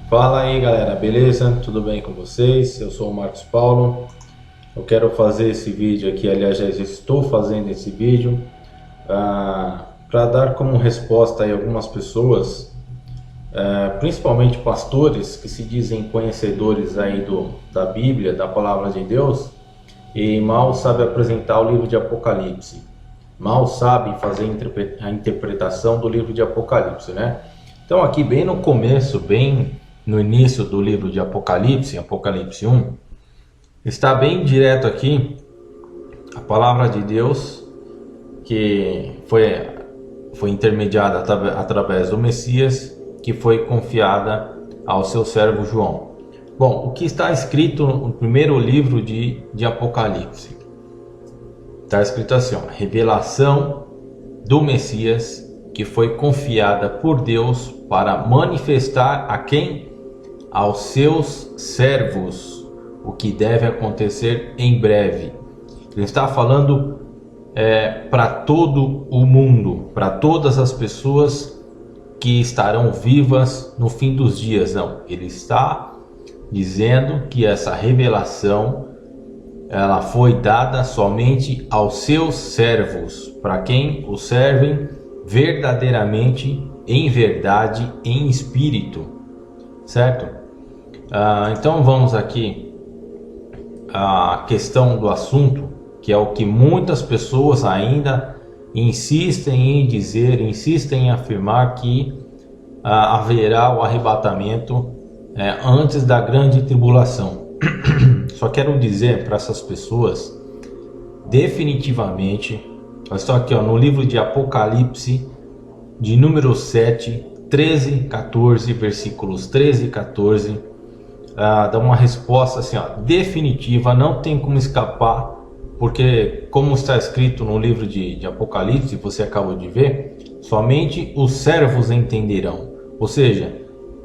Fala aí galera, beleza? Tudo bem com vocês? Eu sou o Marcos Paulo. Eu quero fazer esse vídeo aqui, aliás já estou fazendo esse vídeo para dar como resposta aí algumas pessoas, principalmente pastores que se dizem conhecedores aí da Bíblia, da Palavra de Deus, e mal sabe apresentar o livro de Apocalipse, mal sabe fazer a interpretação do livro de Apocalipse, né? Então aqui bem no começo, bem no início do livro de Apocalipse, Apocalipse 1, está bem direto aqui a palavra de Deus que foi intermediada através do Messias, que foi confiada ao seu servo João. Bom, o que está escrito no primeiro livro de Apocalipse? Está escrito assim, ó, revelação do Messias que foi confiada por Deus para manifestar a quem? Aos seus servos o que deve acontecer em breve. Ele está falando para todo o mundo, para todas as pessoas que estarão vivas no fim dos dias. Não, ele está dizendo que essa revelação ela foi dada somente aos seus servos, para quem o servem verdadeiramente, em verdade, em espírito, certo? Então vamos aqui à questão do assunto, que é o que muitas pessoas ainda insistem em dizer, insistem em afirmar que haverá o arrebatamento antes da grande tribulação. Só quero dizer para essas pessoas, definitivamente, eu estou aqui no livro de Apocalipse, de número 7, 13, 14, versículos 13 e 14, dá uma resposta assim, definitiva, não tem como escapar, porque como está escrito no livro de Apocalipse, você acabou de ver, somente os servos entenderão. Ou seja,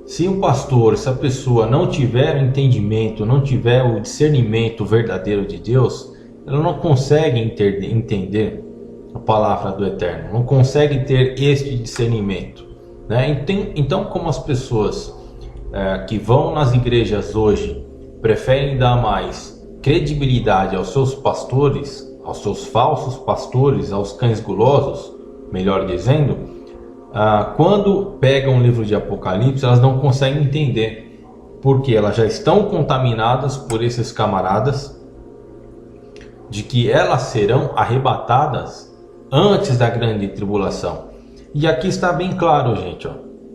se um pastor, se a pessoa não tiver entendimento, não tiver o discernimento verdadeiro de Deus, ela não consegue entender a palavra do Eterno, não consegue ter este discernimento, né? Então como as pessoas que vão nas igrejas hoje preferem dar mais credibilidade aos seus pastores, aos seus falsos pastores, aos cães gulosos, melhor dizendo, quando pegam o livro de Apocalipse, elas não conseguem entender, porque elas já estão contaminadas por esses camaradas, de que elas serão arrebatadas antes da grande tribulação. E aqui está bem claro, gente,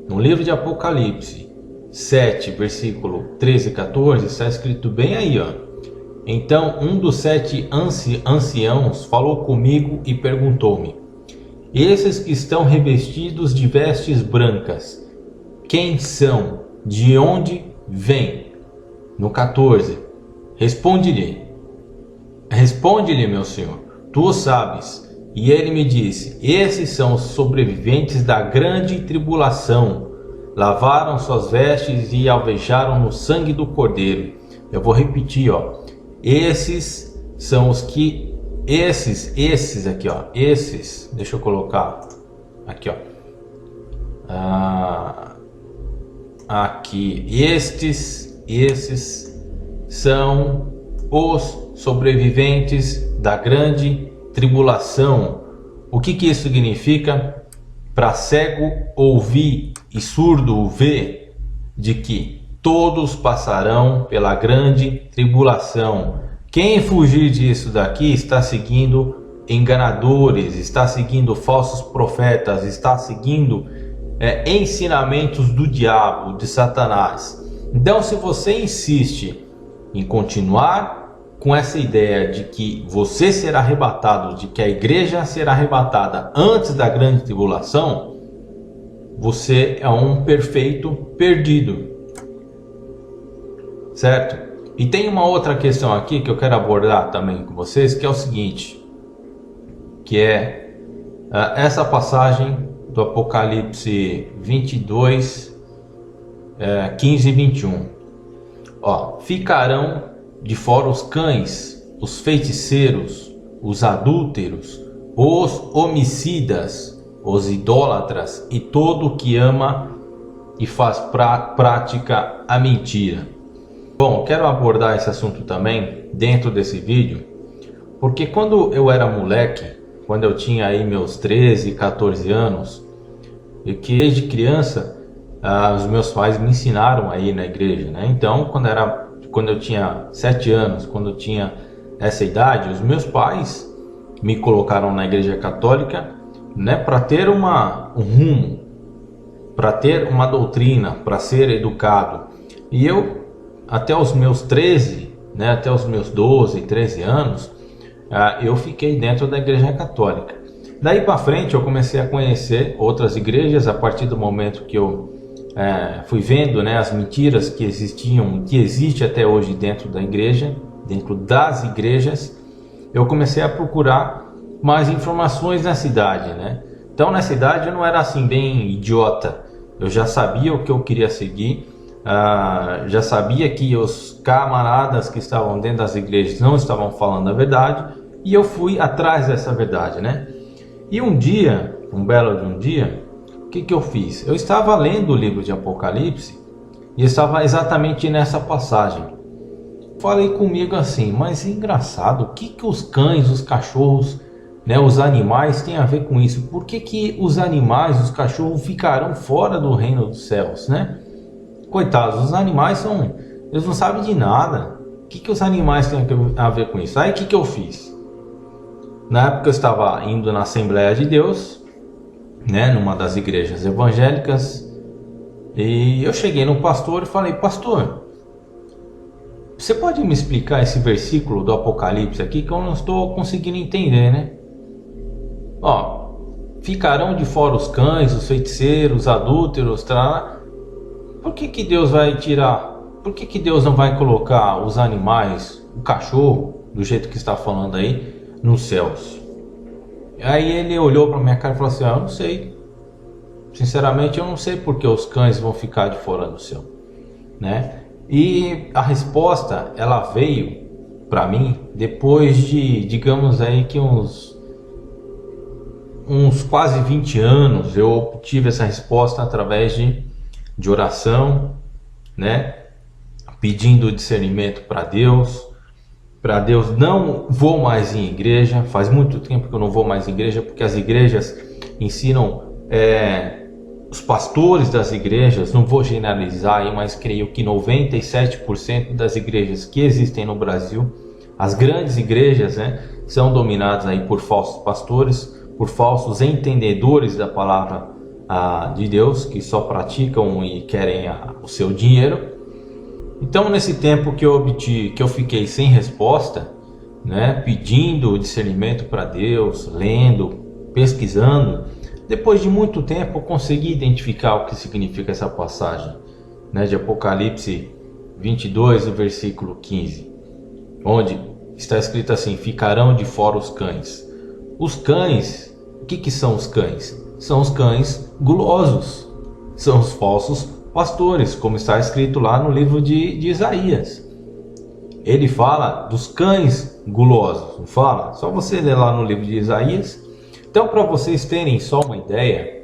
no livro de Apocalipse 7, versículo 13 e 14, está escrito bem aí, então um dos 7 anciãos falou comigo e perguntou-me: esses que estão revestidos de vestes brancas, quem são? De onde vêm? No 14, responde-lhe, meu senhor, tu o sabes. E ele me disse: esses são os sobreviventes da grande tribulação, lavaram suas vestes e alvejaram no sangue do Cordeiro. Eu vou repetir, esses são os que, esses aqui, esses, deixa eu colocar aqui, aqui, estes são os sobreviventes da grande tribulação. O que isso significa? Para cego ouvir e surdo ver, de que todos passarão pela grande tribulação. Quem fugir disso daqui está seguindo enganadores, está seguindo falsos profetas, está seguindo ensinamentos do diabo, de Satanás. Então, se você insiste em continuar com essa ideia de que você será arrebatado, de que a igreja será arrebatada antes da grande tribulação, você é um perfeito perdido, certo? E tem uma outra questão aqui que eu quero abordar também com vocês, que é o seguinte, que é essa passagem do Apocalipse 22, 15 e 21. Ficarão de fora os cães, os feiticeiros, os adúlteros, os homicidas, os idólatras e todo o que ama e faz prática a mentira. Bom, quero abordar esse assunto também dentro desse vídeo, porque quando eu era moleque, quando eu tinha aí meus 13, 14 anos, e que desde criança os meus pais me ensinaram a ir na igreja, né? Então, quando eu tinha 7 anos, quando eu tinha essa idade, os meus pais me colocaram na igreja católica, né, para ter um rumo, para ter uma doutrina, para ser educado. E eu, até os meus 13, né, até os meus 12, 13 anos, eu fiquei dentro da igreja católica. Daí para frente eu comecei a conhecer outras igrejas a partir do momento que eu fui vendo, né, as mentiras que existiam, que existe até hoje dentro da igreja, dentro das igrejas. Eu comecei a procurar mais informações na cidade, né? Então na cidade eu não era assim bem idiota, eu já sabia o que eu queria seguir, já sabia que os camaradas que estavam dentro das igrejas não estavam falando a verdade, e eu fui atrás dessa verdade, né? E um dia, um belo de um dia, o que eu fiz? Eu estava lendo o livro de Apocalipse e estava exatamente nessa passagem. Falei comigo assim, mas é engraçado, o que os cães, os cachorros, né, os animais têm a ver com isso? Por que os animais, os cachorros ficarão fora do reino dos céus, né? Coitados, os animais eles não sabem de nada. O que os animais têm a ver com isso? Aí o que eu fiz? Na época eu estava indo na Assembleia de Deus, né, numa das igrejas evangélicas, e eu cheguei no pastor e falei, pastor, você pode me explicar esse versículo do Apocalipse aqui que eu não estou conseguindo entender, né? Ó, ficarão de fora os cães, os feiticeiros, os adúlteros, por que Deus vai tirar? Por que Deus não vai colocar os animais, o cachorro, do jeito que está falando aí, nos céus? Aí ele olhou para minha cara e falou assim, eu não sei. Sinceramente eu não sei porque os cães vão ficar de fora do céu, né? E a resposta, ela veio para mim depois de, digamos aí que uns quase 20 anos eu obtive essa resposta através de oração, né? Pedindo discernimento para Deus. Não vou mais em igreja, faz muito tempo que eu não vou mais em igreja, porque as igrejas ensinam, os pastores das igrejas, não vou generalizar aí, mas creio que 97% das igrejas que existem no Brasil, as grandes igrejas, né, são dominadas aí por falsos pastores, por falsos entendedores da palavra de Deus, que só praticam e querem o seu dinheiro. Então nesse tempo que eu fiquei sem resposta, né, pedindo discernimento para Deus, lendo, pesquisando, depois de muito tempo eu consegui identificar o que significa essa passagem, né, de Apocalipse 22, o versículo 15, onde está escrito assim, ficarão de fora os cães. Os cães, o que são os cães? São os cães gulosos, são os falsos pastores, como está escrito lá no livro de Isaías. Ele fala dos cães gulosos, não fala? Só você ler lá no livro de Isaías. Então, para vocês terem só uma ideia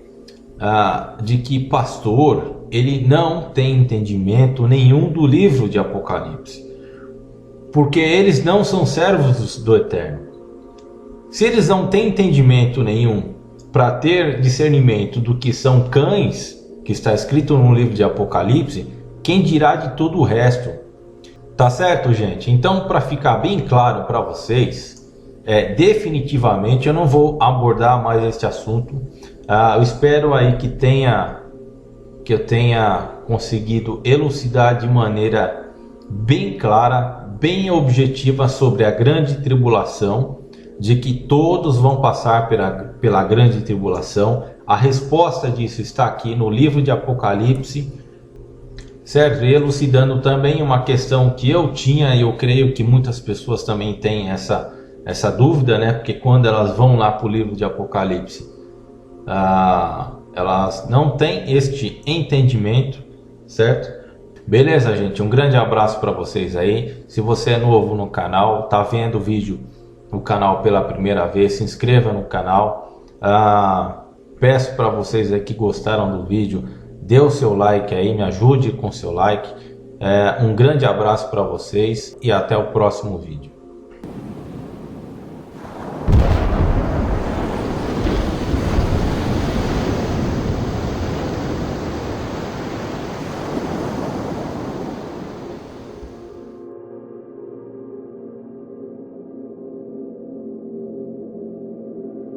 de que pastor, ele não tem entendimento nenhum do livro de Apocalipse, porque eles não são servos do Eterno. Se eles não têm entendimento nenhum para ter discernimento do que são cães, que está escrito no livro de Apocalipse, quem dirá de todo o resto? Tá certo, gente? Então, para ficar bem claro para vocês, definitivamente eu não vou abordar mais este assunto. Eu espero aí que eu tenha conseguido elucidar de maneira bem clara, bem objetiva sobre a grande tribulação, de que todos vão passar pela grande tribulação. A resposta disso está aqui no livro de Apocalipse, certo? E elucidando também uma questão que eu tinha, e eu creio que muitas pessoas também têm essa dúvida, né? Porque quando elas vão lá para o livro de Apocalipse, elas não têm este entendimento, certo? Beleza, gente? Um grande abraço para vocês aí. Se você é novo no canal, tá vendo o vídeo no canal pela primeira vez, se inscreva no canal. Peço para vocês aí que gostaram do vídeo, dê o seu like aí, me ajude com o seu like. Um grande abraço para vocês e até o próximo vídeo.